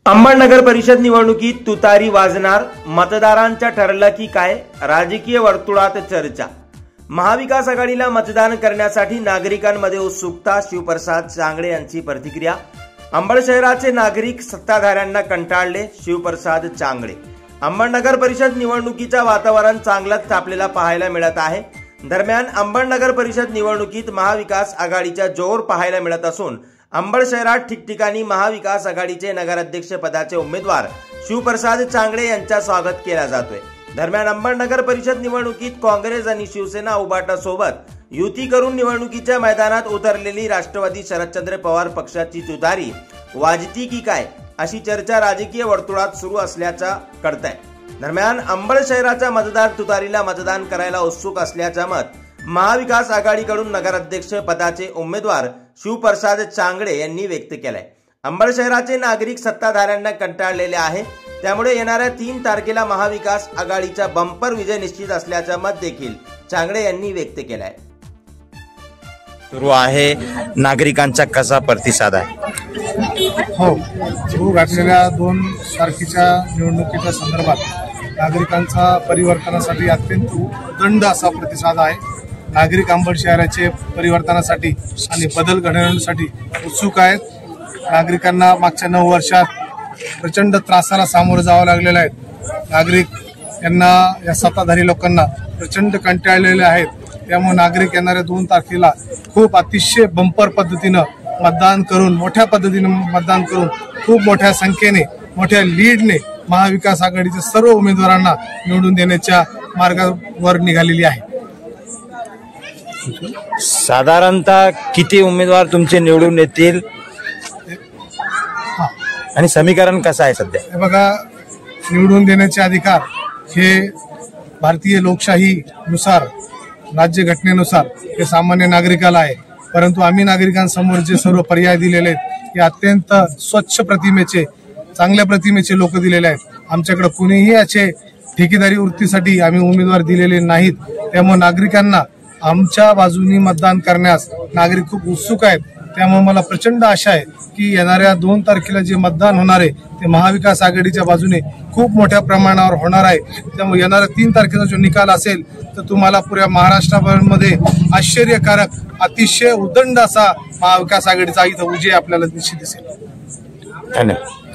अंबडनगर परिषद निवडणुकीत तुतारी वाजणार, मतदारांच्या ठरलं की काय, राजकीय वर्तुळात चर्चा। महाविकास आघाडीला मतदान करण्यासाठी नागरिकांमध्ये उत्सुकता। शिवप्रसाद चांगळे यांची प्रतिक्रिया। अंबड शहराचे नागरिक सत्ताधाऱ्यांना कंटाळले, शिवप्रसाद चांगळे। अंबडनगर परिषद निवडणुकीचं वातावरण चांगलंच तापलेला पाहायला मिळत आहे। दरम्यान अंबडनगर परिषद निवडणुकीत महाविकास आघाडीचा जोर पाहायला मिळत असून अंबड शहरात ठिकठिकाणी महाविकास आघाडीचे नगराध्यक्ष पदाचे उमेदवार शिवप्रसाद चांगळे यांचा स्वागत केला जातोय। दरम्यान अंबडनगर परिषद निवडणुकीत काँग्रेस आणि शिवसेना उभाटा सोबत युती करून निवडणुकीच्या मैदानात उतरलेली राष्ट्रवादी शरदचंद्र पवार पक्षाची तुतारी वाजती की काय, अशी चर्चा राजकीय वर्तुळात सुरू असल्याचा कळतंय। दरम्यान अंबड शहराचा मतदार तुतारीला मतदान करायला उत्सुक असल्याचं मत महाविकास आघाडीकडून नगराध्यक्ष पदाचे उमेदवार शिवप्रसाद चांगळे यांनी व्यक्त केलंय। अंबड शहराचे नागरिक सत्ताधाऱ्यांना कंटाळलेले आहे, त्यामुळे येणाऱ्या 3 तारखेला महाविकास आघाडीचा बंपर विजय निश्चित असल्याचं मत देखील चांगळे यांनी व्यक्त केलंय। सुरू आहे, नागरिकांचा कसा प्रतिसाद आहे? हो, सुरू घातलेल्या 2 तारखेच्या निवडणुकीच्या संदर्भात नागरिकांचा परिवर्तनासाठी अत्यंत उदंड असा प्रतिसाद आहे। नागरिक अंबड शहराचे परिवर्तनासाठी आणि बदल घडवण्यासाठी उत्सुक आहेत। नागरिकांना मागच्या 9 वर्षात प्रचंड त्रासाला सामोरं जावं लागलेलं आहे। नागरिक यांना, या सत्ताधारी लोकांना प्रचंड कंटाळलेले आहेत। त्यामुळे नागरिक येणाऱ्या 2 तारखेला खूप अतिशय बंपर पद्धतीनं मतदान करून, मोठ्या पद्धतीनं मतदान करून, खूप मोठ्या संख्येने, मोठ्या लीडने महाविकास आघाडीच्या सर्व उमेदवारांना निवडून देण्याच्या मार्गावर निघालेली आहे। साधारणतः किती उमेदवार तुमचे निवडून येतील आणि समीकरण कसं आहे सध्या? हे बघा, निवडून देण्याचे अधिकार हे भारतीय लोकशाहीनुसार, राज्यघटनेनुसार हे सामान्य नागरिकाला आहे। परंतु आम्ही नागरिकांसमोर जे सर्व पर्याय दिलेले आहेत हे अत्यंत स्वच्छ प्रतिमेचे, चांगल्या प्रतिमेचे लोक दिलेले आहेत। आमच्याकडे कुणीही याचे ठेकेदारी वृत्तीसाठी आम्ही उमेदवार दिलेले नाहीत। त्यामुळे नागरिकांना आमच्या बाजूनी मतदान करण्यास नागरिक खूप उत्सुक आहेत। त्यामुळे मला प्रचंड आशा आहे की येणाऱ्या 2 तारखेला जे मतदान होणार आहे ते महाविकास आघाडीच्या बाजूने खूप मोठ्या प्रमाणावर होणार आहे। त्यामुळे येणाऱ्या 3 तारखेचा जो निकाल असेल तर तुम्हाला पुऱ्या महाराष्ट्रामध्ये आश्चर्यकारक, अतिशय उदंड असा महाविकास आघाडीचा इथं विजय आपल्याला निश्चित दिसेल। धन्यवाद।